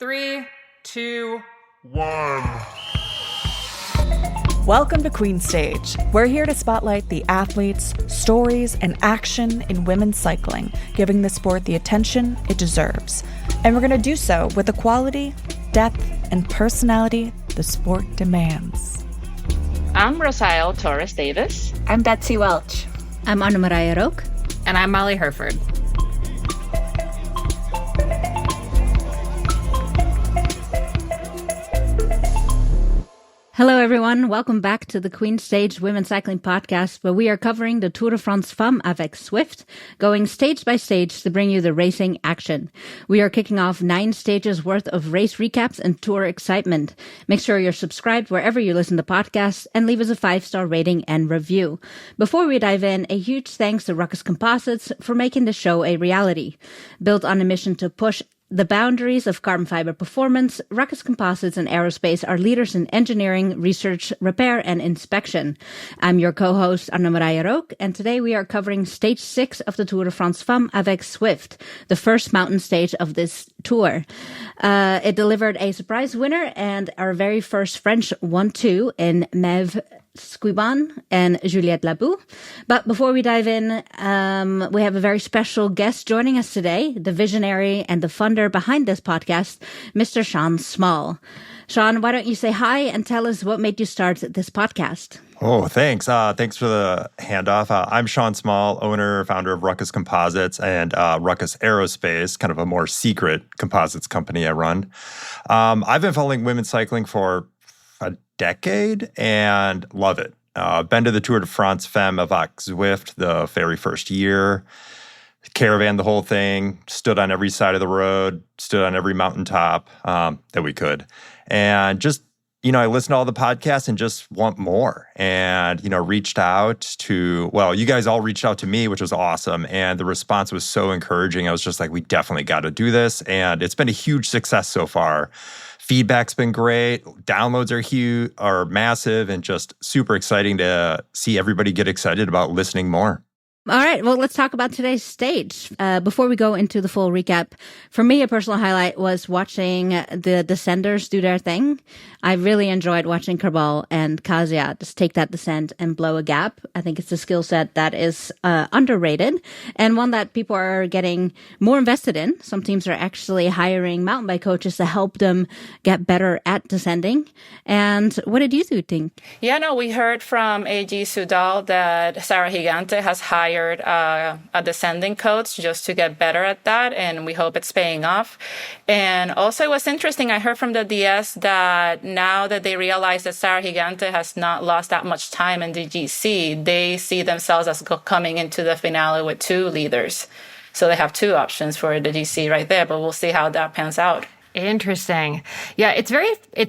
3, 2, 1. Welcome to Queen Stage. We're here to spotlight the athletes, stories, and action in women's cycling, giving the sport the attention it deserves. And we're going to do so with the quality, depth, and personality the sport demands. I'm Rosael Torres-Davis. I'm Betsy Welch. I'm Anne-Marije Rook. And I'm Molly Hurford. Hello, everyone. Welcome back to the Queen Stage Women's Cycling Podcast, where we are covering the Tour de France Femmes avec Zwift, going stage by stage to bring you the racing action. We are kicking off 9 stages worth of race recaps and tour excitement. Make sure you're subscribed wherever you listen to podcasts and leave us a 5-star rating and review. Before we dive in, a huge thanks to Ruckus Composites for making the show a reality. Built on a mission to push the boundaries of carbon fiber performance, Ruckus Composites and Aerospace are leaders in engineering, research, repair, and inspection. I'm your co-host, Anne-Marije Rook, and today we are covering Stage 6 of the Tour de France Femmes avec Zwift, the first mountain stage of this tour. It delivered a surprise winner and our very first French 1-2 in Maeva Squiban and Juliette Labou. But before we dive in, we have a very special guest joining us today, the visionary and the funder behind this podcast, Mr. Shawn Small. Shawn, why don't you say hi and tell us what made you start this podcast? Oh, thanks. Thanks for the handoff. I'm Shawn Small, owner, founder of Ruckus Composites and Ruckus Aerospace, kind of a more secret composites company I run. I've been following women's cycling for a decade and love it. Been to the Tour de France Femmes avec Zwift the very first year, caravan the whole thing, stood on every side of the road, stood on every mountaintop that we could. And just, I listened to all the podcasts and just want more. And, reached out to, you guys all reached out to me, which was awesome. And the response was so encouraging. I was just like, we definitely got to do this. And it's been a huge success so far. Feedback's been great. Downloads are huge, are massive, and just super exciting to see everybody get excited about listening more. All right, well, let's talk about today's stage. Before we go into the full recap, for me, a personal highlight was watching the descenders do their thing. I really enjoyed watching Kerbal and Kasia just take that descent and blow a gap. I think it's a skill set that is underrated and one that people are getting more invested in. Some teams are actually hiring mountain bike coaches to help them get better at descending. And what did you two think? Yeah, no, we heard from AG Sudal that Sarah Gigante has hired a descending coach just to get better at that, and we hope it's paying off. And also it was interesting, I heard from the DS that now that they realize that Sarah Gigante has not lost that much time in the GC, they see themselves as coming into the finale with 2 leaders. So they have 2 options for the GC right there, but we'll see how that pans out. Interesting. Yeah, it's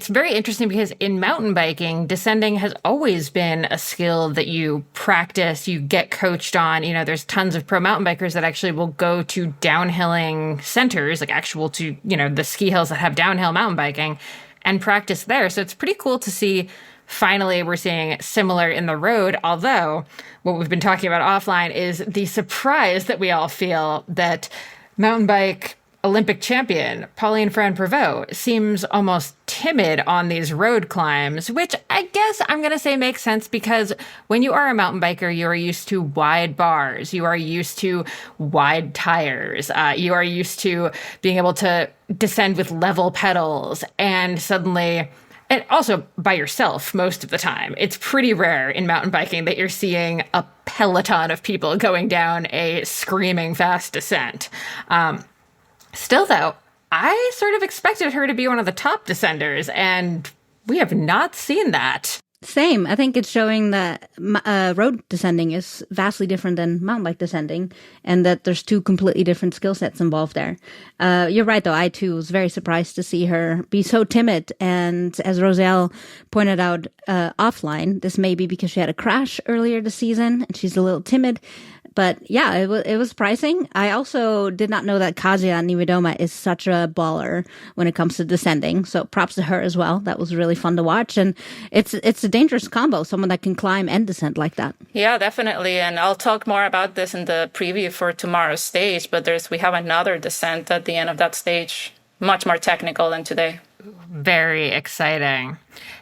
very interesting because in mountain biking, descending has always been a skill that you practice, you get coached on. There's tons of pro mountain bikers that actually will go to downhilling centers, like actual to, the ski hills that have downhill mountain biking and practice there. So it's pretty cool to see finally we're seeing similar in the road, although what we've been talking about offline is the surprise that we all feel that mountain bike Olympic champion Pauline Ferrand-Prévot seems almost timid on these road climbs, which I guess I'm going to say makes sense because when you are a mountain biker, you are used to wide bars, you are used to wide tires, you are used to being able to descend with level pedals, and suddenly, and also by yourself most of the time. It's pretty rare in mountain biking that you're seeing a peloton of people going down a screaming fast descent. Still, though, I sort of expected her to be one of the top descenders, and we have not seen that. Same. I think it's showing that road descending is vastly different than mountain bike descending, and that there's 2 completely different skill sets involved there. You're right, though. I, too, was very surprised to see her be so timid. And as Rosael pointed out offline, this may be because she had a crash earlier this season, and she's a little timid. But yeah, it was surprising. I also did not know that Kasia Niewiadoma is such a baller when it comes to descending. So props to her as well. That was really fun to watch. And it's a dangerous combo, someone that can climb and descend like that. Yeah, definitely. And I'll talk more about this in the preview for tomorrow's stage. But we have another descent at the end of that stage much more technical than today. Very exciting.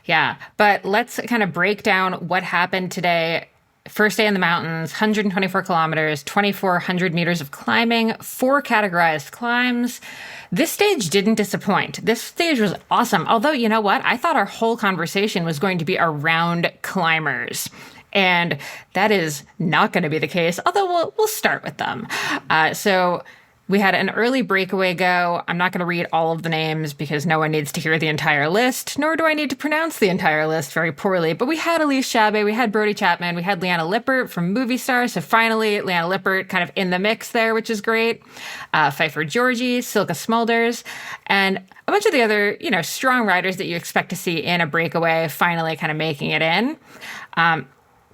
Yeah. But let's kind of break down what happened today. First day in the mountains, 124 kilometers, 2,400 meters of climbing, 4 categorized climbs. This stage didn't disappoint. This stage was awesome. Although, you know what? I thought our whole conversation was going to be around climbers. And that is not going to be the case, although we'll start with them. So we had an early breakaway go. I'm not going to read all of the names because no one needs to hear the entire list, nor do I need to pronounce the entire list very poorly. But we had Elise Chabbey, we had Brody Chapman, we had Leanna Lippert from Movie Star. So finally, Leanna Lippert kind of in the mix there, which is great. Pfeiffer Georgie, Silke Smulders, and a bunch of the other, strong riders that you expect to see in a breakaway finally kind of making it in.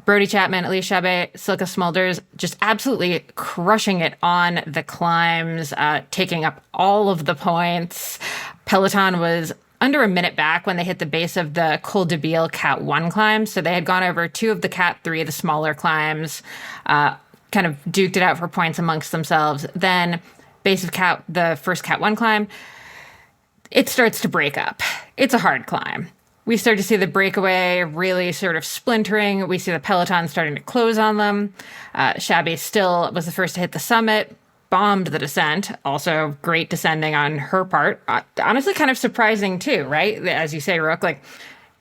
Brody Chapman, Elise Chabbey, Silke Smulders, just absolutely crushing it on the climbs, taking up all of the points. Peloton was under a minute back when they hit the base of the Col de Biel Cat 1 climb. So they had gone over 2 of the Cat 3, the smaller climbs, kind of duked it out for points amongst themselves. Then base of the first Cat 1 climb, it starts to break up. It's a hard climb. We start to see the breakaway really sort of splintering. We see the peloton starting to close on them. Chabbey still was the first to hit the summit, bombed the descent. Also great descending on her part. Honestly, kind of surprising too, right? As you say, Rook,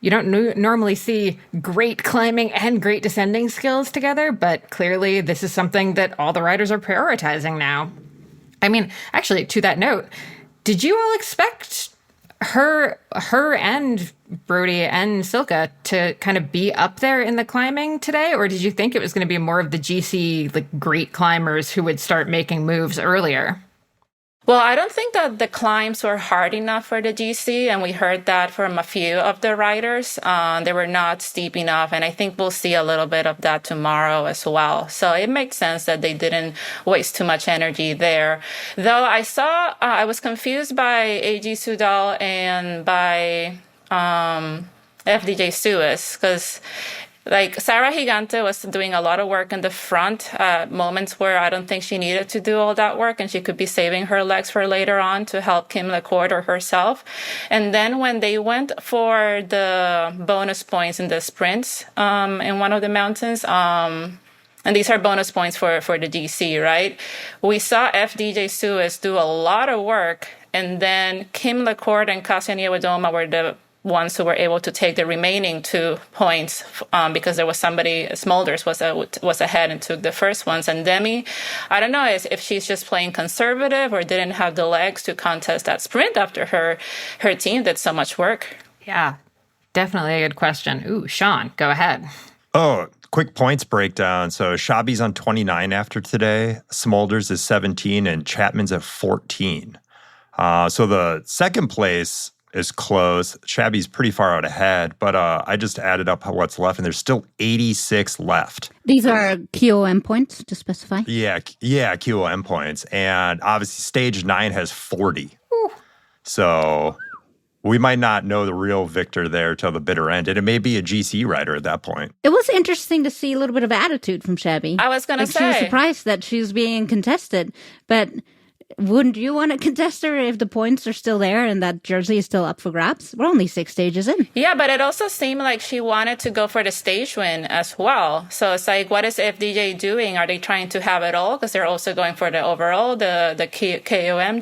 you don't normally see great climbing and great descending skills together, but clearly this is something that all the riders are prioritizing now. I mean, actually, to that note, did you all expect her and Brody and Silke to kind of be up there in the climbing today? Or did you think it was going to be more of the GC, great climbers who would start making moves earlier? Well, I don't think that the climbs were hard enough for the GC, and we heard that from a few of the riders. They were not steep enough, and I think we'll see a little bit of that tomorrow as well. So it makes sense that they didn't waste too much energy there. Though I was confused by AG Sudal and by FDJ Suez, because Sarah Gigante was doing a lot of work in the front, moments where I don't think she needed to do all that work, and she could be saving her legs for later on to help Kim Lecourt or herself. And then when they went for the bonus points in the sprints in one of the mountains, and these are bonus points for the GC, right? We saw FDJ Suez do a lot of work, and then Kim Lecourt and Kasia Niewiadoma were the ones who were able to take the remaining 2 points because there was somebody, Smulders was ahead and took the first ones. And Demi, I don't know if she's just playing conservative or didn't have the legs to contest that sprint after her team did so much work. Yeah, definitely a good question. Ooh, Shawn, go ahead. Oh, quick points breakdown. So Chabbey's on 29 after today. Smulders is 17 and Chapman's at 14. So the second place is close. Chabbey's pretty far out ahead, but I just added up what's left, and there's still 86 left. These are QOM points, to specify. Yeah, QOM points. And obviously stage 9 has 40. Ooh. So we might not know the real victor there till the bitter end, and it may be a GC rider at that point. It was interesting to see a little bit of attitude from Chabbey. I was going to say. She was surprised that she was being contested, but wouldn't you want to contest her if the points are still there and that jersey is still up for grabs? We're only 6 stages in. Yeah, but it also seemed like she wanted to go for the stage win as well. So it's what is FDJ doing? Are they trying to have it all? Because they're also going for the overall, the QOM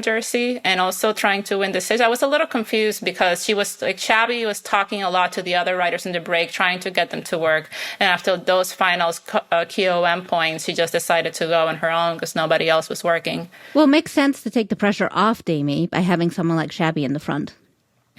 jersey, and also trying to win the stage. I was a little confused because she was Chabbey was talking a lot to the other riders in the break, trying to get them to work. And after those finals QOM points, she just decided to go on her own because nobody else was working. Well, it makes sense to take the pressure off Demi by having someone like Chabbey in the front.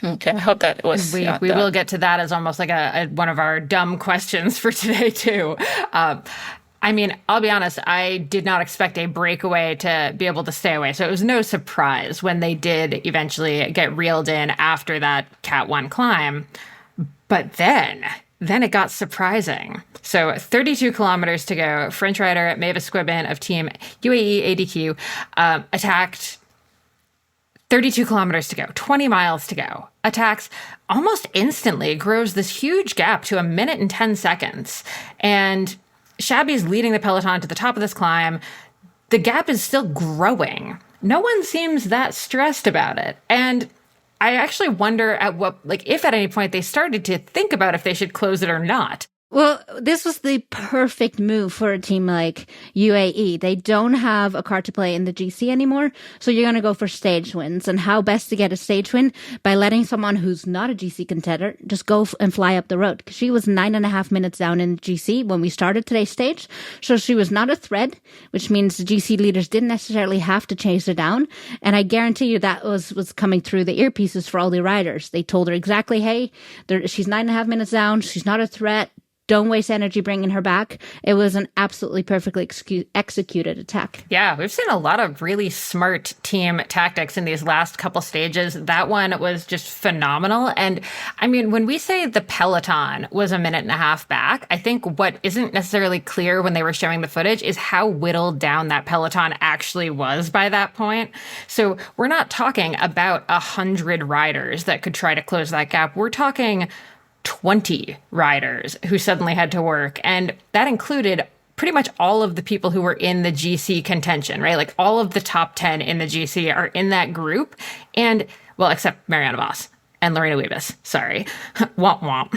Okay, I hope that was... We will get to that as almost like one of our dumb questions for today, too. I mean, I'll be honest, I did not expect a breakaway to be able to stay away. So it was no surprise when they did eventually get reeled in after that Cat 1 climb. But then it got surprising. So 32 kilometers to go. French rider Maeva Squiban of Team UAE ADQ attacked 32 kilometers to go, 20 miles to go. Attacks almost instantly, grows this huge gap to 1 minute and 10 seconds. And Chabbey's leading the peloton to the top of this climb. The gap is still growing. no one seems that stressed about it. And I actually wonder if at any point they started to think about if they should close it or not. Well, this was the perfect move for a team like UAE. They don't have a card to play in the GC anymore, so you're going to go for stage wins. And how best to get a stage win? By letting someone who's not a GC contender just go and fly up the road. She was 9.5 minutes down in the GC when we started today's stage, so she was not a threat, which means the GC leaders didn't necessarily have to chase her down. And I guarantee you that was coming through the earpieces for all the riders. They told her exactly, hey, she's 9.5 minutes down, she's not a threat. Don't waste energy bringing her back. It was an absolutely perfectly executed attack. Yeah, we've seen a lot of really smart team tactics in these last couple stages. That one was just phenomenal. And I mean, when we say the peloton was a minute and a half back, I think what isn't necessarily clear when they were showing the footage is how whittled down that peloton actually was by that point. So we're not talking about 100 riders that could try to close that gap. We're talking 20 riders who suddenly had to work. And that included pretty much all of the people who were in the GC contention, right? Like all of the top 10 in the GC are in that group. And, well, except Marianne Vos and Lorena Wiebes. Sorry. Womp womp.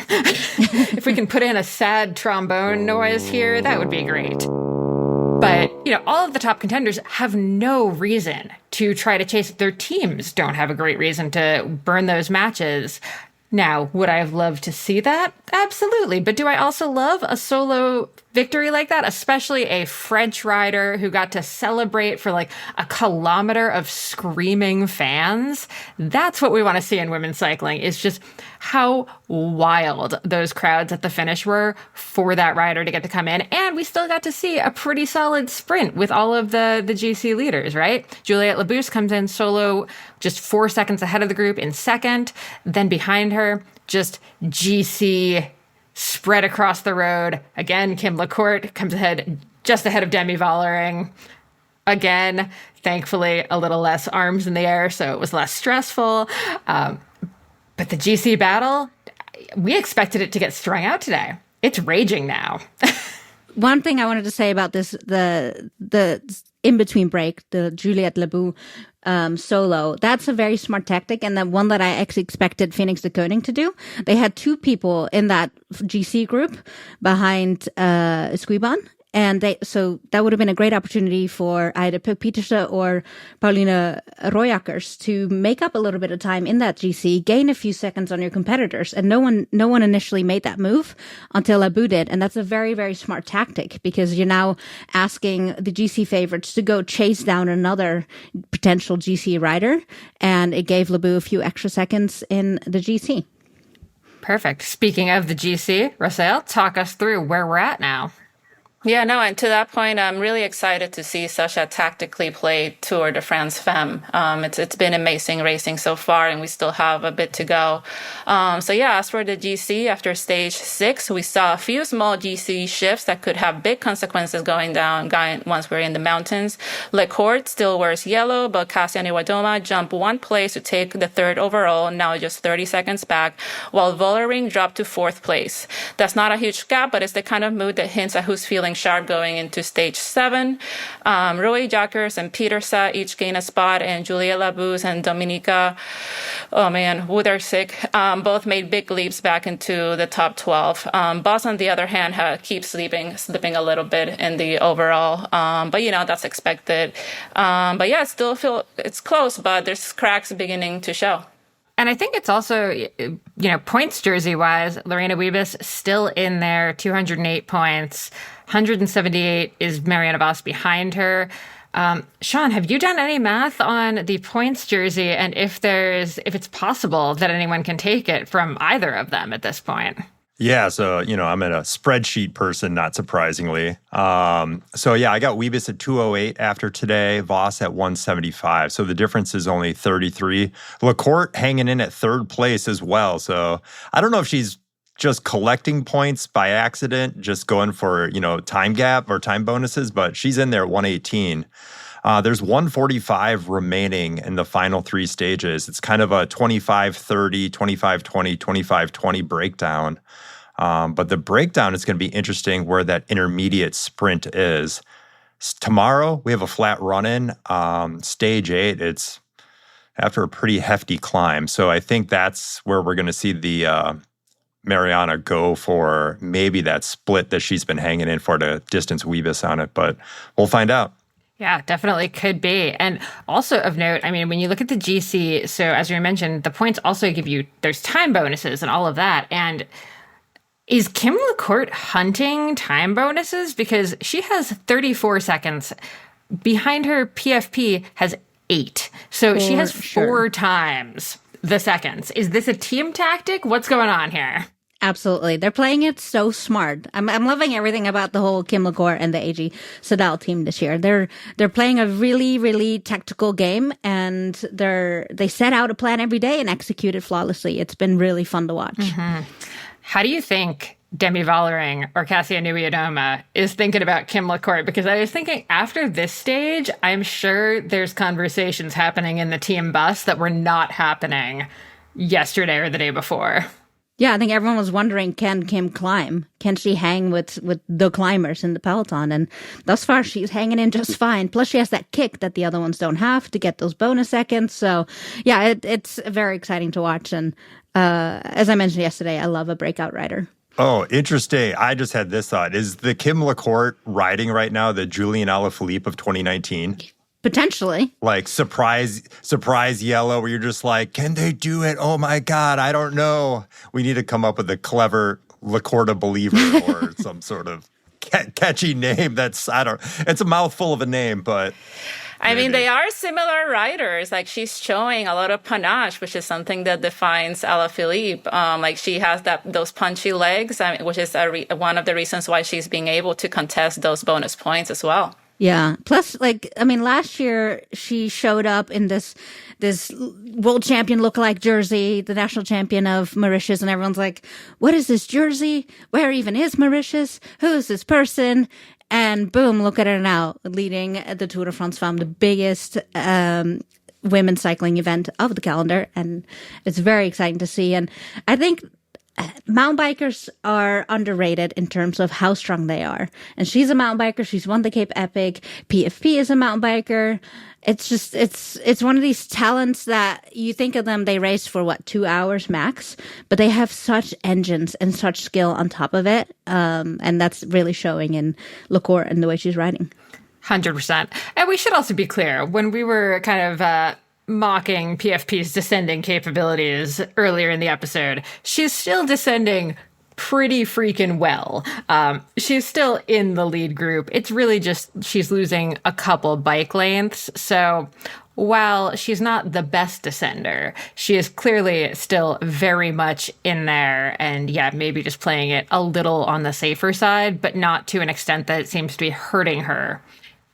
If we can put in a sad trombone noise here, that would be great. But, all of the top contenders have no reason to try to chase. Their teams don't have a great reason to burn those matches. Now, would I have loved to see that? Absolutely. But do I also love a solo victory like that? Especially a French rider who got to celebrate for like a kilometer of screaming fans. That's what we want to see in women's cycling, is just how wild those crowds at the finish were for that rider to get to come in. And we still got to see a pretty solid sprint with all of the GC leaders, right? Juliette Labousse comes in solo just 4 seconds ahead of the group in second. Then behind her, just GC spread across the road. Again, Kim Lecourt comes ahead, just ahead of Demi Vollering. Again, thankfully, a little less arms in the air, so it was less stressful. But the GC battle, we expected it to get strung out today. It's raging now. One thing I wanted to say about this, the in-between break, the Juliette Labousse solo, that's a very smart tactic, and the one that I actually expected Phoenix de Koning to do. They had two people in that GC group behind Squiban, and so that would have been a great opportunity for either Puk Pieterse or Pauline Royakkers to make up a little bit of time in that GC, gain a few seconds on your competitors, and no one initially made that move until Labousse did, and that's a very, very smart tactic, because you're now asking the GC favorites to go chase down another potential GC rider, and it gave Labousse a few extra seconds in the GC. Perfect. Speaking of the GC, Rosael, talk us through where we're at now. Yeah, no, and to that point, I'm really excited to see such a tactically played Tour de France Femmes. It's been amazing racing so far, and we still have a bit to go. So yeah, as for the GC, after stage 6, we saw a few small GC shifts that could have big consequences going down once we're in the mountains. Lecourt still wears yellow, but Cassiane Wadoma jumped 1 place to take the 3rd overall, now just 30 seconds back, while Vollering dropped to 4th place. That's not a huge gap, but it's the kind of mood that hints at who's feeling sharp going into stage 7. Roy Jackers and Pieterse each gain a spot, and Julia Labousse and Dominika, Woodersick, both made big leaps back into the top 12. Boss, on the other hand, keeps slipping a little bit in the overall, but that's expected. But yeah, still feel it's close, but there's cracks beginning to show. And I think it's also, points jersey-wise, Lorena Wiebes still in there, 208 points. 178 is Marianne Vos behind her. Shawn, have you done any math on the points jersey and if it's possible that anyone can take it from either of them at this point? Yeah, so, I'm a spreadsheet person, not surprisingly. So, yeah, I got Wiebes at 208 after today, Vos at 175. So the difference is only 33. Lecourt hanging in at 3rd place as well. So I don't know if she's just collecting points by accident, just going for, time gap or time bonuses, but she's in there at 118. There's 145 remaining in the final 3 stages. It's kind of a 25-30, 25-20, 25-20 breakdown. But the breakdown is going to be interesting where that intermediate sprint is. Tomorrow, we have a flat run-in. Stage 8, it's after a pretty hefty climb. So I think that's where we're going to see the Mariana go for maybe that split that she's been hanging in for to distance Weebus on it. But we'll find out. Yeah, definitely could be. And also of note, I mean, when you look at the GC, so as we mentioned, the points also give you, there's time bonuses and all of that. And is Kim Lecourt hunting time bonuses? Because she has 34 seconds. Behind her, PFP has 8. So she has 4 times the seconds. Is this a team tactic? What's going on here? Absolutely. They're playing it so smart. I'm loving everything about the whole Kim Lecourt and the AG Soudal team this year. They're playing a really, really tactical game, and they set out a plan every day and execute it flawlessly. It's been really fun to watch. Mm-hmm. How do you think Demi Vollering or Cassia Nuyodoma is thinking about Kim Lecourt? Because I was thinking after this stage, I'm sure there's conversations happening in the team bus that were not happening yesterday or the day before. Yeah, I think everyone was wondering, can Kim climb? Can she hang with the climbers in the peloton? And thus far, she's hanging in just fine. Plus, she has that kick that the other ones don't have to get those bonus seconds. So, yeah, it's very exciting to watch. And as I mentioned yesterday, I love a breakout rider. Oh, interesting. I just had this thought. Is the Kim Lecourt riding right now the Julian Alaphilippe of 2019? Potentially. Like surprise yellow where you're just like, can they do it? Oh my God, I don't know. We need to come up with a clever Lecourta believer or some sort of catchy name it's a mouthful of a name, but... I mean, they are similar riders. Like, she's showing a lot of panache, which is something that defines Alaphilippe. Like, she has those punchy legs, which is one of the reasons why she's being able to contest those bonus points as well. Yeah. Plus, last year she showed up in this world champion lookalike jersey, the national champion of Mauritius, and everyone's like, what is this jersey? Where even is Mauritius? Who is this person? And boom, look at her now, leading the Tour de France Femmes, the biggest women's cycling event of the calendar. And it's very exciting to see. And I think mountain bikers are underrated in terms of how strong they are. And she's a mountain biker. She's won the Cape Epic. PFP is a mountain biker. It's just, it's one of these talents that you think of them, they race for 2 hours max, but they have such engines and such skill on top of it. And that's really showing in Lecourt and the way she's riding. 100%. And we should also be clear, when we were kind of, mocking PFP's descending capabilities earlier in the episode, she's still descending pretty freaking well. She's still in the lead group. It's really just she's losing a couple bike lengths. So while she's not the best descender, she is clearly still very much in there. And yeah, maybe just playing it a little on the safer side, but not to an extent that it seems to be hurting her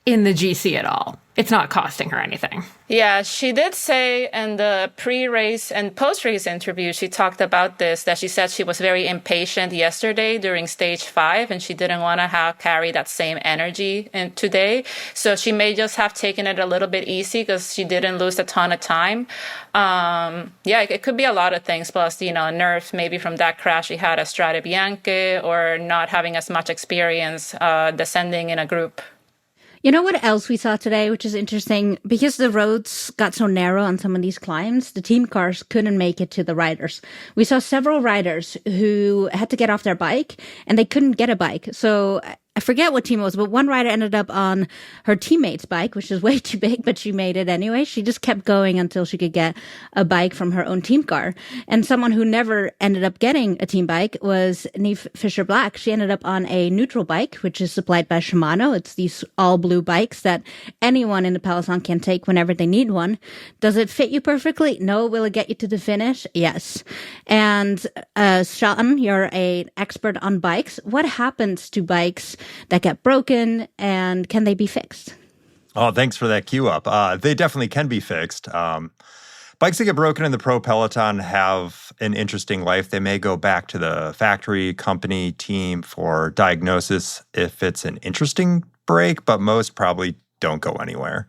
in the GC at all. It's not costing her anything. Yeah, she did say in the pre-race and post-race interview, she talked about this, that she said she was very impatient yesterday during stage 5, and she didn't want to carry that same energy today. So she may just have taken it a little bit easy because she didn't lose a ton of time. It could be a lot of things, plus, nerves maybe from that crash she had at Strade Bianche, or not having as much experience descending in a group. You know what else we saw today, which is interesting? Because the roads got so narrow on some of these climbs, the team cars couldn't make it to the riders. We saw several riders who had to get off their bike, and they couldn't get a bike. So I forget what team it was, but one rider ended up on her teammate's bike, which is way too big, but she made it anyway. She just kept going until she could get a bike from her own team car. And someone who never ended up getting a team bike was Niamh Fisher-Black. She ended up on a neutral bike, which is supplied by Shimano. It's these all blue bikes that anyone in the peloton can take whenever they need one. Does it fit you perfectly? No. Will it get you to the finish? Yes. And Shawn, you're an expert on bikes. What happens to bikes that get broken, and can they be fixed? Oh, thanks for that cue up. They definitely can be fixed. Bikes that get broken in the pro peloton have an interesting life. They may go back to the factory, company, team for diagnosis if it's an interesting break, but most probably don't go anywhere.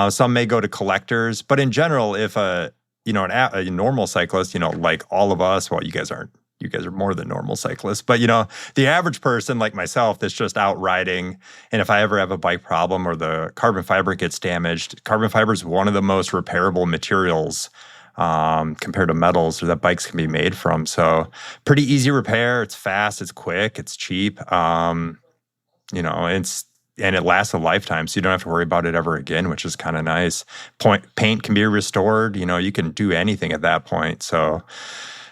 Some may go to collectors, but in general, if a normal cyclist, like all of us, well, you guys aren't you guys are more than normal cyclists. But, the average person like myself that's just out riding, and if I ever have a bike problem or the carbon fiber gets damaged, carbon fiber is one of the most repairable materials compared to metals that bikes can be made from. So pretty easy repair. It's fast, it's quick, it's cheap. And it lasts a lifetime, so you don't have to worry about it ever again, which is kind of nice. Paint can be restored. You can do anything at that point. So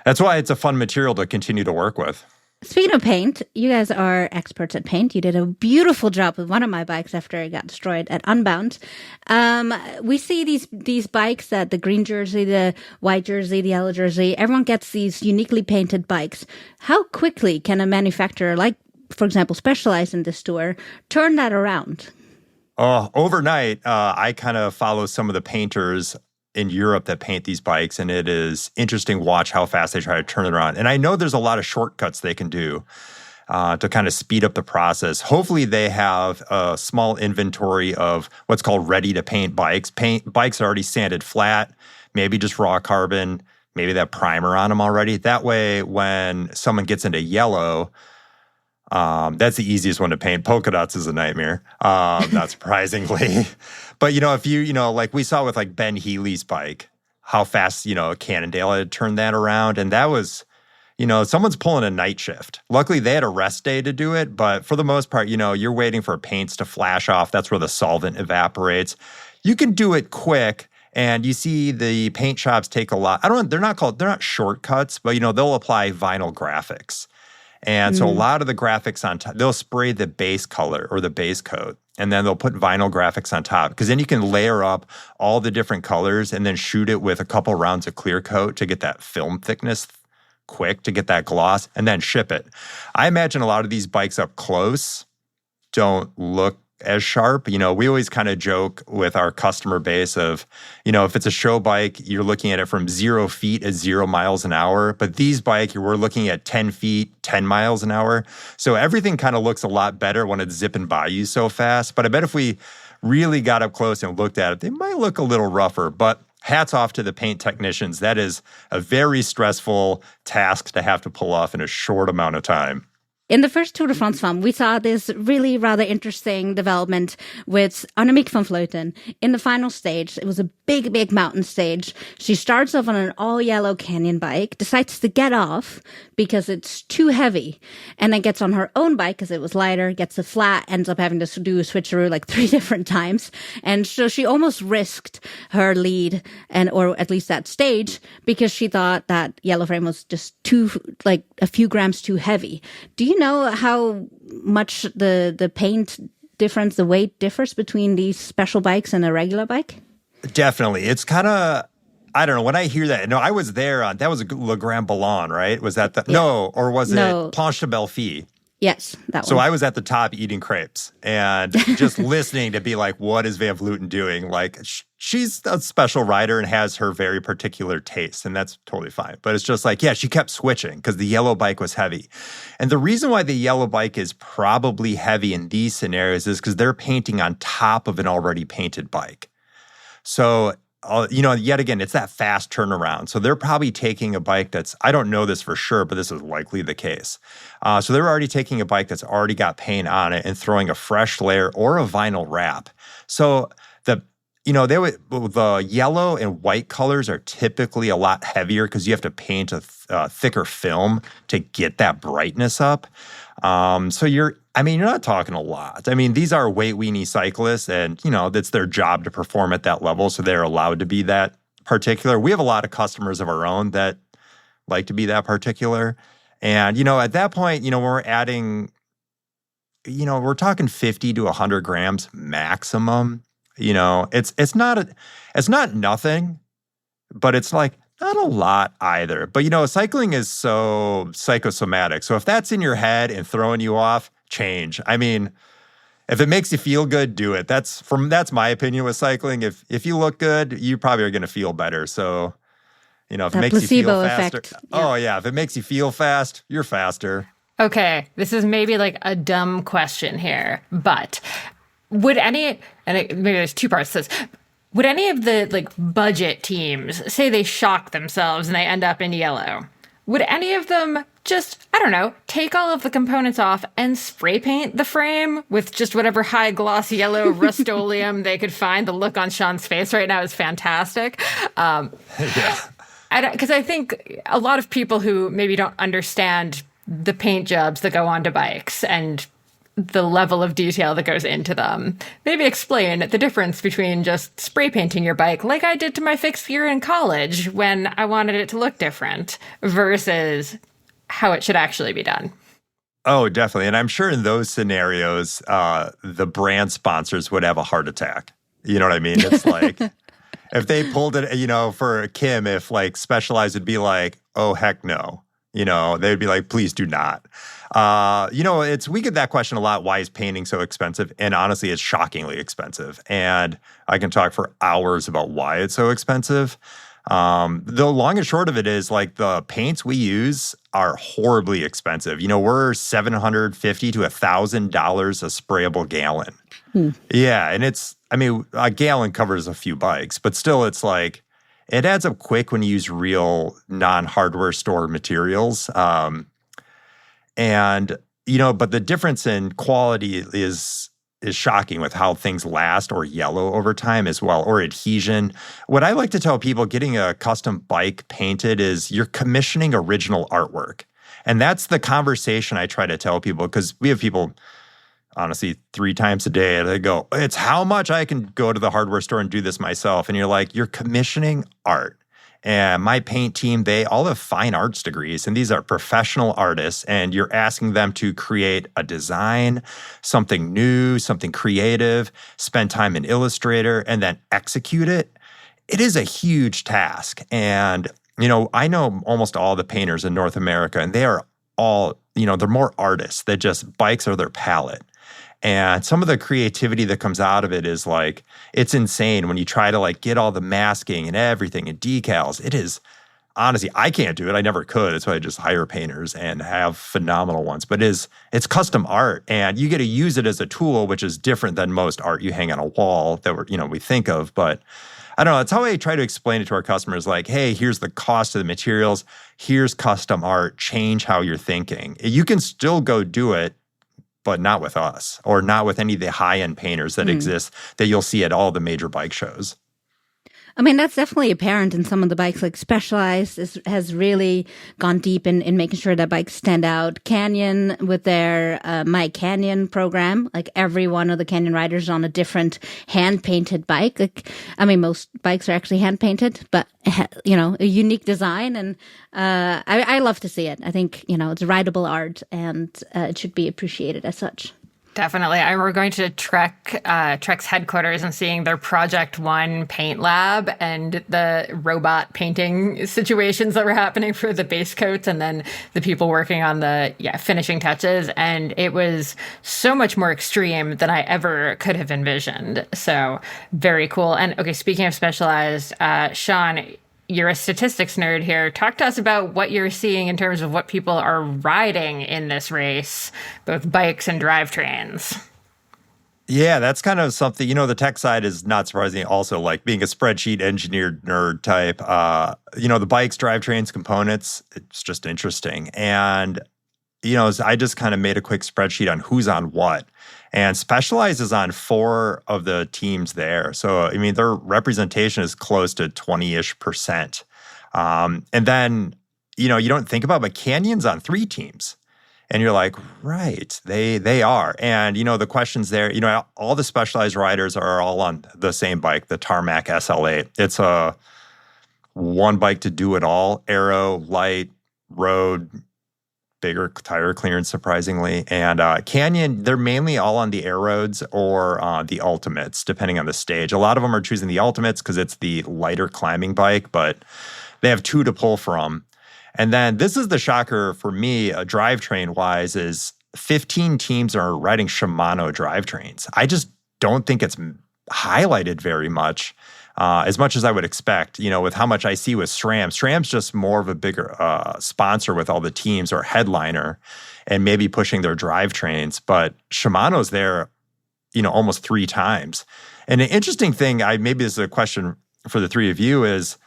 that's why it's a fun material to continue to work with. Speaking of paint, you guys are experts at paint. You did a beautiful job with one of my bikes after it got destroyed at Unbound. We see these bikes, that the green jersey, the white jersey, the yellow jersey, everyone gets these uniquely painted bikes. How quickly can a manufacturer, like, for example, Specialized in this tour, turn that around? Overnight, I kind of follow some of the painters in Europe that paint these bikes, and it is interesting to watch how fast they try to turn it around. And I know there's a lot of shortcuts they can do to kind of speed up the process. Hopefully they have a small inventory of what's called ready-to-paint bikes. Bikes are already sanded flat, maybe just raw carbon, maybe that primer on them already. That way, when someone gets into yellow, that's the easiest one to paint. Polka dots is a nightmare, not surprisingly. But, if like we saw with like Ben Healy's bike, how fast, Cannondale had turned that around. And that was, someone's pulling a night shift. Luckily, they had a rest day to do it. But for the most part, you're waiting for paints to flash off. That's where the solvent evaporates. You can do it quick. And you see the paint shops take a lot. They're not shortcuts, but, they'll apply vinyl graphics. And so a lot of the graphics on top, they'll spray the base color or the base coat, and then they'll put vinyl graphics on top, because then you can layer up all the different colors and then shoot it with a couple rounds of clear coat to get that film thickness quick, to get that gloss, and then ship it. I imagine a lot of these bikes up close don't look as sharp. We always kind of joke with our customer base of, if it's a show bike, you're looking at it from 0 feet at 0 miles an hour. But these bikes, we're looking at 10 feet, 10 miles an hour. So everything kind of looks a lot better when it's zipping by you so fast. But I bet if we really got up close and looked at it, they might look a little rougher. But hats off to the paint technicians. That is a very stressful task to have to pull off in a short amount of time. In the first Tour de France Femmes, we saw this really rather interesting development with Annemiek van Vleuten. In the final stage, it was a big mountain stage. She starts off on an all-yellow canyon bike, decides to get off because it's too heavy, and then gets on her own bike because it was lighter, gets a flat, ends up having to do a switcheroo like 3 different times. And so she almost risked her lead, or at least that stage, because she thought that yellow frame was just a few grams too heavy. Do you know how much the paint difference, the weight differs between these special bikes and a regular bike? Definitely. It's kind of, I don't know, when I hear that, no, I was there, that was Le Grand Ballon, right? Was that the, no, or was it Planche de Belleville? Yes, that one. So I was at the top eating crepes and just listening to be like, what is Van Vleuten doing? Like, she's a special rider and has her very particular taste, and that's totally fine. But it's just like, yeah, she kept switching because the yellow bike was heavy. And the reason why the yellow bike is probably heavy in these scenarios is because they're painting on top of an already painted bike. So, yet again, it's that fast turnaround. So they're probably taking a bike that's, I don't know this for sure, but this is likely the case. So they're already taking a bike that's already got paint on it and throwing a fresh layer or a vinyl wrap. So the yellow and white colors are typically a lot heavier because you have to paint a thicker film to get that brightness up. So you're not talking a lot. These are weight weenie cyclists, and, that's their job to perform at that level, so they're allowed to be that particular. We have a lot of customers of our own that like to be that particular. And, at that point, when we're adding, we're talking 50 to 100 grams maximum. It's not nothing, but it's like not a lot either. But, cycling is so psychosomatic. So if that's in your head and throwing you off, change. If it makes you feel good, do it. That's my opinion with cycling. If you look good, you probably are going to feel better. So, if it makes you feel faster. Effect. Oh, yeah. If it makes you feel fast, you're faster. Okay. This is maybe like a dumb question here, but would maybe there's 2 parts to this. Would any of the budget teams say they shock themselves and they end up in yellow? would any of them just, I don't know, take all of the components off and spray paint the frame with just whatever high gloss yellow Rust-Oleum they could find? The look on Shawn's face right now is fantastic. Because I think a lot of people who maybe don't understand the paint jobs that go onto bikes and the level of detail that goes into them, maybe explain the difference between just spray painting your bike like I did to my fixed gear in college when I wanted it to look different versus how it should actually be done. Oh, definitely. And I'm sure in those scenarios, the brand sponsors would have a heart attack. You know what I mean? It's like, if they pulled it, for Kim, if like Specialized would be like, oh, heck no. They'd be like, please do not. We get that question a lot. Why is painting so expensive? And honestly, it's shockingly expensive. And I can talk for hours about why it's so expensive. The long and short of it is like the paints we use are horribly expensive. We're $750 to $1,000 a sprayable gallon. Yeah. And a gallon covers a few bikes, but still it's like, it adds up quick when you use real non-hardware store materials. But the difference in quality is shocking with how things last or yellow over time as well, or adhesion. What I like to tell people getting a custom bike painted is you're commissioning original artwork. And that's the conversation I try to tell people, because we have people, honestly, 3 times a day, they go, it's how much I can go to the hardware store and do this myself. And you're like, you're commissioning art. And my paint team, they all have fine arts degrees, and these are professional artists, and you're asking them to create a design, something new, something creative, spend time in Illustrator, and then execute it. It is a huge task. And, I know almost all the painters in North America, and they are all, they're more artists. They just, bikes are their palette. And some of the creativity that comes out of it is like, it's insane when you try to like get all the masking and everything and decals. It is, honestly, I can't do it. I never could. That's why I just hire painters and have phenomenal ones. But it's custom art, and you get to use it as a tool, which is different than most art you hang on a wall that we think of. But I don't know. It's how I try to explain it to our customers. Like, hey, here's the cost of the materials. Here's custom art. Change how you're thinking. You can still go do it, but not with us, or not with any of the high-end painters that exist that you'll see at all the major bike shows. I mean, that's definitely apparent in some of the bikes. Like Specialized has really gone deep in making sure that bikes stand out. Canyon with their My Canyon program, like every one of the Canyon riders is on a different hand-painted bike. Most bikes are actually hand-painted, but a unique design. And I love to see it. I think, it's rideable art, and it should be appreciated as such. Definitely. I remember going to Trek's headquarters and seeing their Project One paint lab and the robot painting situations that were happening for the base coats, and then the people working on the finishing touches. And it was so much more extreme than I ever could have envisioned. So very cool. And okay, speaking of Specialized, Shawn, you're a statistics nerd here. Talk to us about what you're seeing in terms of what people are riding in this race, both bikes and drivetrains. Yeah, that's kind of something, the tech side is not surprising. Also, like being a spreadsheet engineered nerd type, the bikes, drivetrains, components, it's just interesting. And, I just kind of made a quick spreadsheet on who's on what. And Specialized is on 4 of the teams there. So, their representation is close to 20-ish%. And then, you don't think about it, but Canyon's on 3 teams. And you're like, right, they are. And, the questions there, all the Specialized riders are all on the same bike, the Tarmac SL8. It's a one bike to do it all, aero, light, road, bigger tire clearance, surprisingly. And Canyon, they're mainly all on the air roads or the Ultimates, depending on the stage. A lot of them are choosing the Ultimates because it's the lighter climbing bike, but they have 2 to pull from. And then this is the shocker for me, drivetrain-wise, is 15 teams are riding Shimano drivetrains. I just don't think it's highlighted very much. As much as I would expect, with how much I see with SRAM. SRAM's just more of a bigger sponsor with all the teams, or headliner, and maybe pushing their drivetrains. But Shimano's there, almost 3 times. And an interesting thing, maybe this is a question for the 3 of you, is,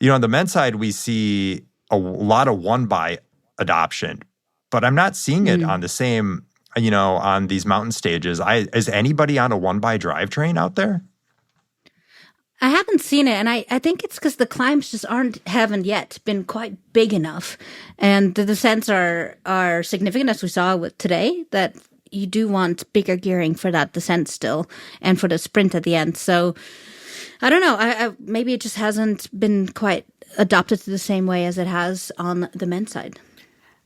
on the men's side, we see a lot of one-by adoption, but I'm not seeing it on the same, on these mountain stages. Is anybody on a one-by drivetrain out there? I haven't seen it, and I think it's because the climbs just haven't yet been quite big enough, and the descents are significant, as we saw with today, that you do want bigger gearing for that descent still, and for the sprint at the end. So I don't know. I maybe it just hasn't been quite adopted to the same way as it has on the men's side.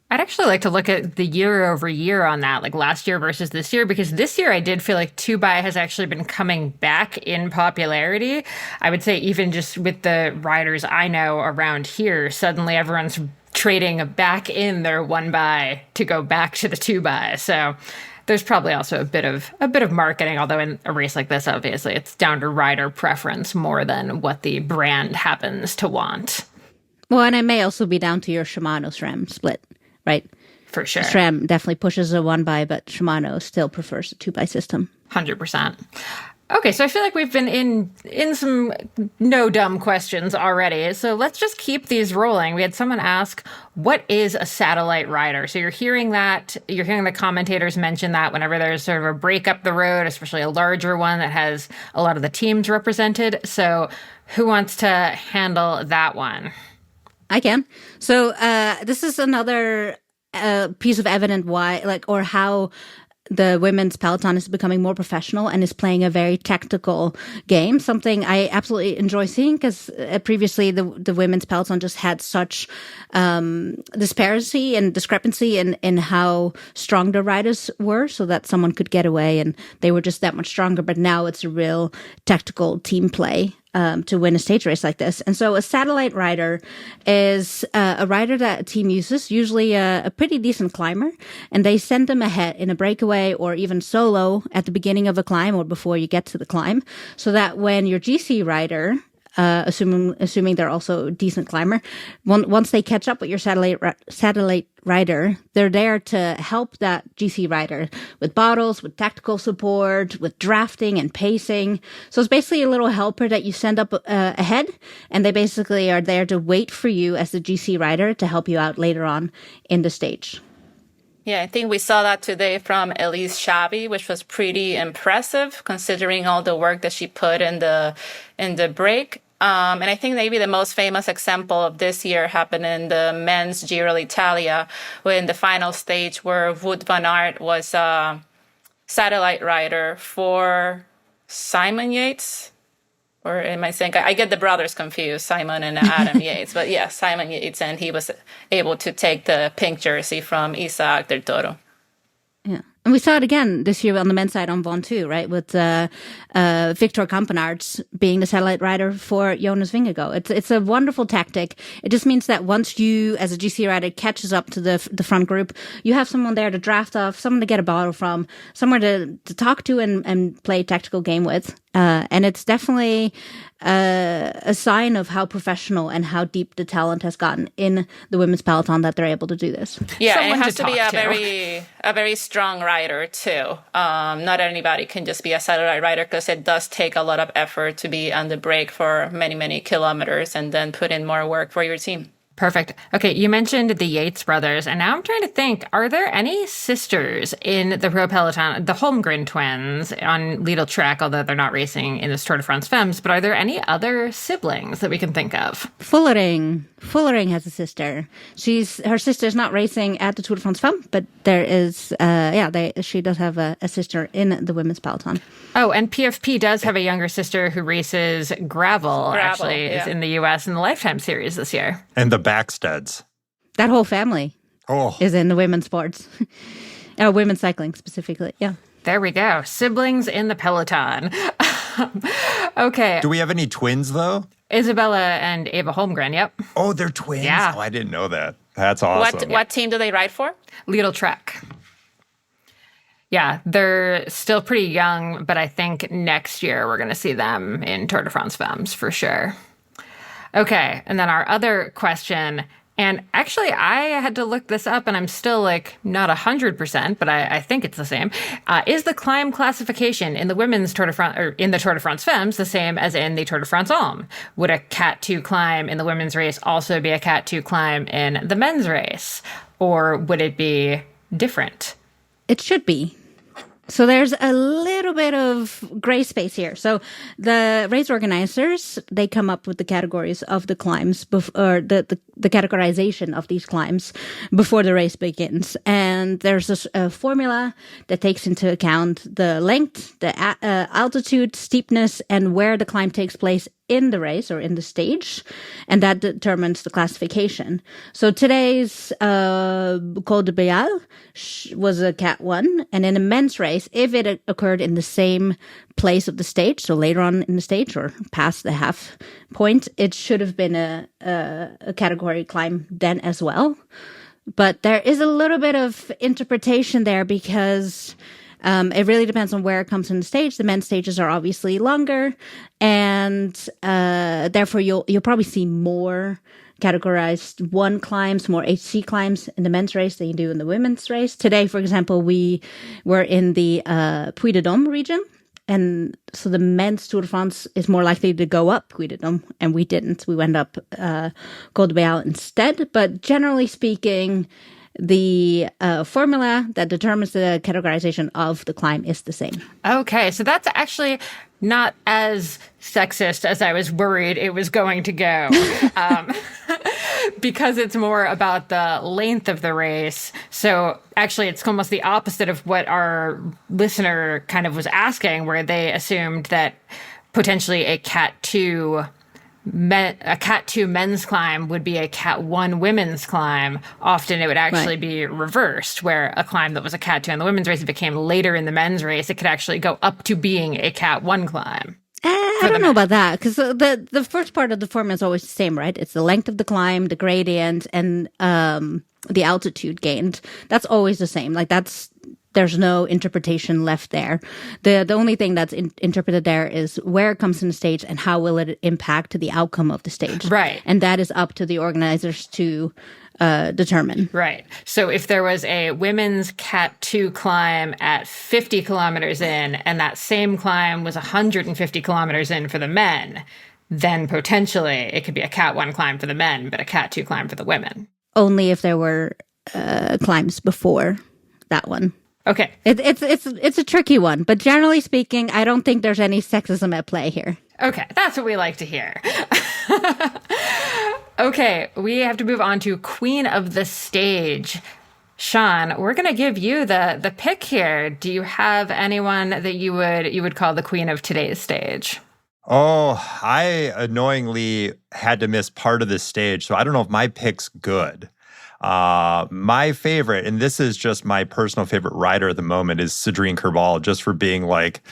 I'd actually like to look at the year over year on that, like last year versus this year, because this year I did feel like 2x has actually been coming back in popularity. I would say even just with the riders I know around here, suddenly everyone's trading back in their 1x to go back to the 2x. So there's probably also a bit of marketing, although in a race like this, obviously, it's down to rider preference more than what the brand happens to want. Well, and it may also be down to your Shimano SRAM split. Right. For sure. SRAM definitely pushes a 1x, but Shimano still prefers a 2x system. 100%. Okay, so I feel like we've been in some no dumb questions already. So let's just keep these rolling. We had someone ask, what is a satellite rider? So you're hearing the commentators mention that whenever there's sort of a break up the road, especially a larger one that has a lot of the teams represented. So who wants to handle that one? I can. So this is another piece of evidence how the women's peloton is becoming more professional and is playing a very tactical game, something I absolutely enjoy seeing, because previously the women's peloton just had such disparity and discrepancy in how strong the riders were, so that someone could get away and they were just that much stronger. But now it's a real tactical team play to win a stage race like this. And so a satellite rider is a rider that a team uses, usually a pretty decent climber, and they send them ahead in a breakaway or even solo at the beginning of a climb or before you get to the climb, so that when your GC rider, assuming they're also a decent climber, once they catch up with your satellite rider, they're there to help that GC rider with bottles, with tactical support, with drafting and pacing. So it's basically a little helper that you send up ahead, and they basically are there to wait for you as the GC rider to help you out later on in the stage. Yeah, I think we saw that today from Elise Chabbey, which was pretty impressive considering all the work that she put in the break. And I think maybe the most famous example of this year happened in the men's Giro d'Italia, in the final stage where Wout van Aert was a satellite rider for Simon Yates. Or am I saying, I get the brothers confused, Simon and Adam Yates. But yeah, Simon Yates, and he was able to take the pink jersey from Isaac del Toro. Yeah. And we saw it again this year on the men's side on Vaughan too, right? With Victor Kampenaerts being the satellite rider for Jonas Vingegaard. It's a wonderful tactic. It just means that once you, as a GC rider, catches up to the front group, you have someone there to draft off, someone to get a bottle from, somewhere to talk to and play tactical game with. And it's definitely a sign of how professional and how deep the talent has gotten in the women's peloton that they're able to do this. Yeah, and it has to be a very strong rider too. Not anybody can just be a satellite rider, because it does take a lot of effort to be on the break for many, many kilometers and then put in more work for your team. Perfect. Okay, you mentioned the Yates brothers, and now I'm trying to think, are there any sisters in the Pro Peloton, the Holmgren twins on Lidl Trek, although they're not racing in this Tour de France Femmes, but are there any other siblings that we can think of? Fullering has a sister. Her sister's not racing at the Tour de France Femmes, but there is, she does have a sister in the women's peloton. Oh, and PFP does have a younger sister who races gravel is in the U.S. in the Lifetime Series this year. And the Backsteads. That whole family is in the women's sports. Women's cycling specifically, yeah. There we go. Siblings in the peloton. Okay. Do we have any twins, though? Isabella and Eva Holmgren, yep. Oh, they're twins? Yeah. Oh, I didn't know that. That's awesome. What team do they ride for? Lidl Trek. Yeah, they're still pretty young, but I think next year we're going to see them in Tour de France Femmes for sure. Okay, and then our other question, And actually, I had to look this up, and I'm still like not 100%, but I think it's the same. Is the climb classification in the women's Tour de France, or in the Tour de France Femmes, the same as in the Tour de France Hommes? Would a Cat 2 climb in the women's race also be a Cat 2 climb in the men's race? Or would it be different? It should be. So there's a little bit of gray space here. So the race organizers, they come up with the categories of the climbs, or the categorization of these climbs before the race begins. And there's a formula that takes into account the length, the altitude, steepness, and where the climb takes place in the race or in the stage, and that determines the classification. So today's Col de Béal was a Cat 1, and in a men's race, if it occurred in the same place of the stage, so later on in the stage or past the half point, it should have been a category climb then as well. But there is a little bit of interpretation there because it really depends on where it comes in the stage. The men's stages are obviously longer, and therefore you'll probably see more categorized 1 climbs, more HC climbs in the men's race than you do in the women's race. Today, for example, we were in the Puy-de-Dôme region, and so the men's Tour de France is more likely to go up Puy-de-Dôme, and we didn't. We went up Col de Béal instead, but generally speaking, the formula that determines the categorization of the climb is the same. Okay, so that's actually not as sexist as I was worried it was going to go. Because it's more about the length of the race. So actually, it's almost the opposite of what our listener kind of was asking, where they assumed that potentially a Cat 2 men's climb would be a Cat 1 women's climb. Often it would actually be reversed, where a climb that was a Cat 2 in the women's race, if it came later in the men's race, it could actually go up to being a Cat 1 climb. I don't know about that, because the first part of the formula is always the same, right? It's the length of the climb, the gradient, and the altitude gained. That's always the same. Like there's no interpretation left there. The only thing that's interpreted there is where it comes in the stage and how will it impact the outcome of the stage. Right. And that is up to the organizers to determine. Right. So if there was a women's Cat 2 climb at 50 kilometers in, and that same climb was 150 kilometers in for the men, then potentially it could be a Cat 1 climb for the men, but a Cat 2 climb for the women. Only if there were climbs before that one. Okay. It's a tricky one, but generally speaking, I don't think there's any sexism at play here. Okay, that's what we like to hear. Okay, we have to move on to Queen of the Stage. Shawn, we're going to give you the pick here. Do you have anyone that you would call the queen of today's stage? Oh, I annoyingly had to miss part of this stage, so I don't know if my pick's good. My favorite, and this is just my personal favorite rider at the moment, is Cédrine Kerbal, just for being like,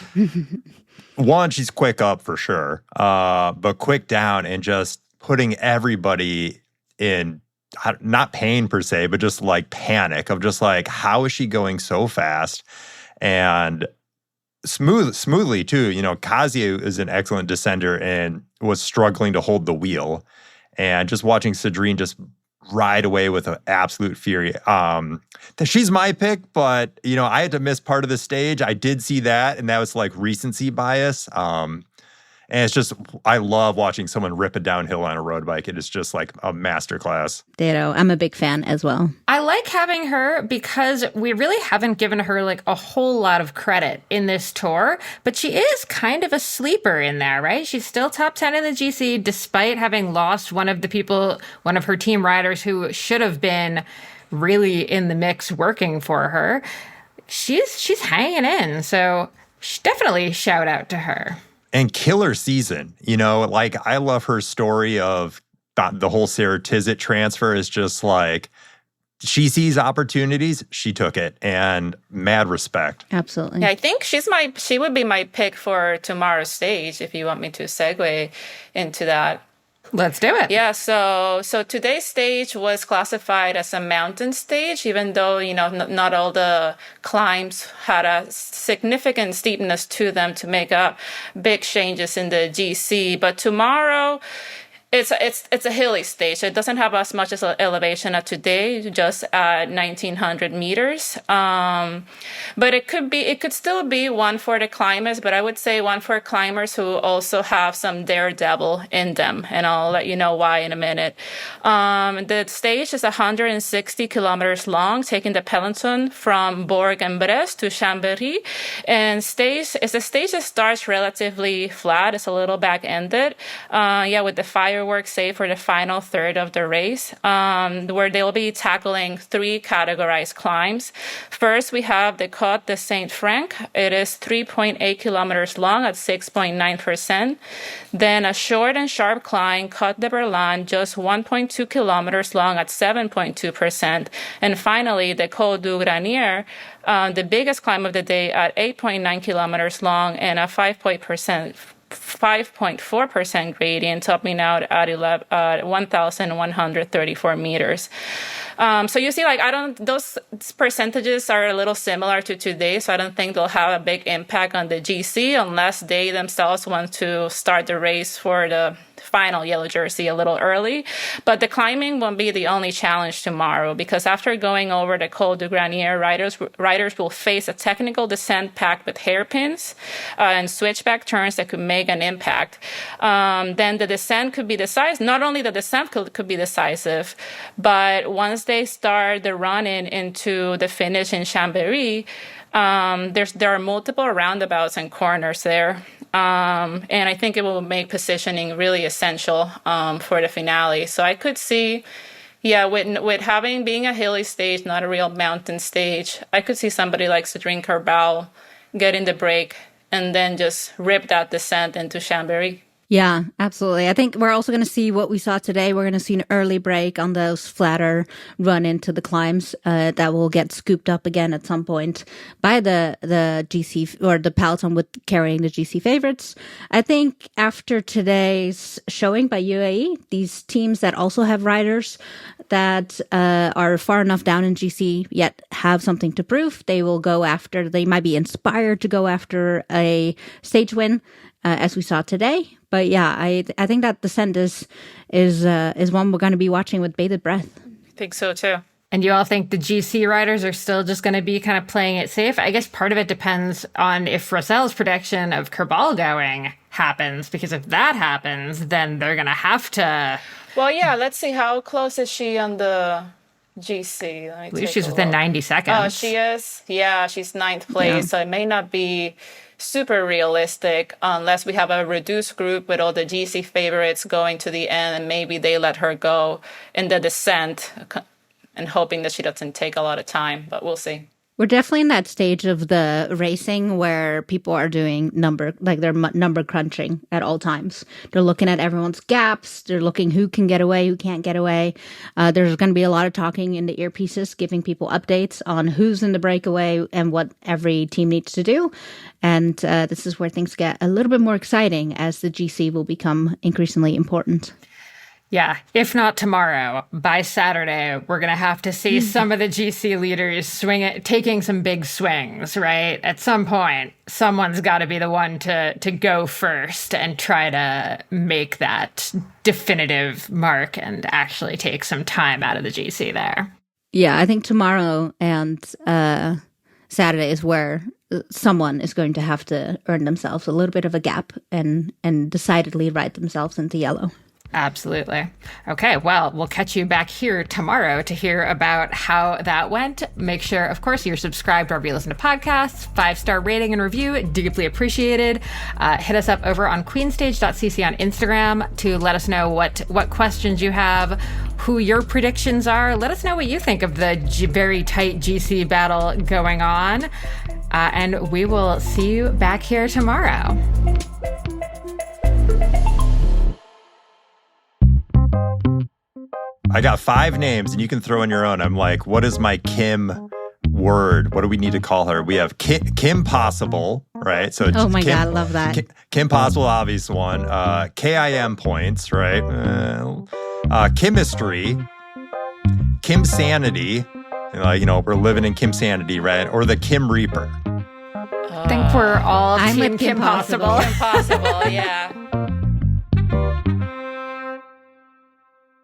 one, she's quick up for sure, but quick down and just putting everybody in, not pain per se, but just like panic of just like, how is she going so fast? And smoothly too. You know, Kasia is an excellent descender and was struggling to hold the wheel. And just watching Cédrine just ride away with an absolute fury. She's my pick, but, you know, I had to miss part of the stage. I did see that, and that was like recency bias. And it's just, I love watching someone rip it downhill on a road bike. It is just like a masterclass. Ditto. I'm a big fan as well. I like having her because we really haven't given her like a whole lot of credit in this tour, but she is kind of a sleeper in there, right? She's still top 10 in the GC despite having lost one of her team riders who should have been really in the mix working for her. She's hanging in, so definitely shout out to her. And killer season, you know, like I love her story of the whole Sarah Tizet transfer is just like, she sees opportunities, she took it, and mad respect. Absolutely. Yeah, I think she would be my pick for tomorrow's stage, if you want me to segue into that. Let's do it. Yeah, so today's stage was classified as a mountain stage, even though, you know, not all the climbs had a significant steepness to them to make up big changes in the GC. But tomorrow, It's a hilly stage. It doesn't have as much as elevation as today, just at 1,900 meters. But it could still be one for the climbers, but I would say one for climbers who also have some daredevil in them. And I'll let you know why in a minute. The stage is 160 kilometers long, taking the peloton from Bourg-en-Bresse to Chambéry. And it's a stage that starts relatively flat. It's a little back-ended. With the fireworks save for the final third of the race, where they'll be tackling 3 categorized climbs. First, we have the Côte de Saint-Franc. It is 3.8 kilometers long at 6.9%. Then a short and sharp climb, Côte de Berlin, just 1.2 kilometers long at 7.2%. And finally, the Col du Granier, the biggest climb of the day at 8.9 kilometers long and a 5.4% gradient, topping out at 1,134 meters. So you see, those percentages are a little similar to today, so I don't think they'll have a big impact on the GC unless they themselves want to start the race for the final yellow jersey a little early. But the climbing won't be the only challenge tomorrow, because after going over the Col du Granier, riders will face a technical descent packed with hairpins and switchback turns that could make an impact. Then the descent could be decisive. Not only the descent could be decisive, but once they start the run-in into the finish in Chambéry, there are multiple roundabouts and corners there. And I think it will make positioning really essential for the finale. So I could see, with being a hilly stage, not a real mountain stage, I could see somebody like Cédric Carbal getting the break and then just rip that descent into Chambéry. Yeah, absolutely. I think we're also going to see what we saw today. We're going to see an early break on those flatter run into the climbs that will get scooped up again at some point by the GC or the peloton with carrying the GC favorites. I think after today's showing by UAE, these teams that also have riders that are far enough down in GC yet have something to prove, they might be inspired to go after a stage win. As we saw today. But yeah, I think that descent is one we're going to be watching with bated breath. I think so too. And you all think the GC riders are still just going to be kind of playing it safe? I guess part of it depends on if Rosael's prediction of Carbal going happens, because if that happens, then they're going to have to... Well, yeah, let's see. How close is she on the GC? I believe she's within 90 seconds. Oh, she is? Yeah, she's 9th place, so it may not be super realistic unless we have a reduced group with all the GC favorites going to the end, and maybe they let her go in the descent and hoping that she doesn't take a lot of time, but we'll see. We're definitely in that stage of the racing where people are doing number crunching at all times. They're looking at everyone's gaps. They're looking who can get away, who can't get away. There's going to be a lot of talking in the earpieces, giving people updates on who's in the breakaway and what every team needs to do. And this is where things get a little bit more exciting as the GC will become increasingly important. Yeah, if not tomorrow, by Saturday, we're going to have to see some of the GC leaders taking some big swings, right? At some point, someone's got to be the one to go first and try to make that definitive mark and actually take some time out of the GC there. Yeah, I think tomorrow and Saturday is where someone is going to have to earn themselves a little bit of a gap and decidedly ride themselves into yellow. Absolutely. Okay, well, we'll catch you back here tomorrow to hear about how that went. Make sure, of course, you're subscribed wherever you listen to podcasts. 5-star rating and review, deeply appreciated. Hit us up over on queenstage.cc on Instagram to let us know what questions you have, who your predictions are. Let us know what you think of the very tight GC battle going on. And we will see you back here tomorrow. I got 5 names, and you can throw in your own. I'm like, what is my Kim word? What do we need to call her? We have Kim Possible, right? So oh my God, I love that. Kim Possible, obvious one. KIM points, right? Chemistry. Kim Sanity. We're living in Kim Sanity, right? Or the Kim Reaper. I think we're all I'm Team with Kim Possible. Kim Possible, yeah.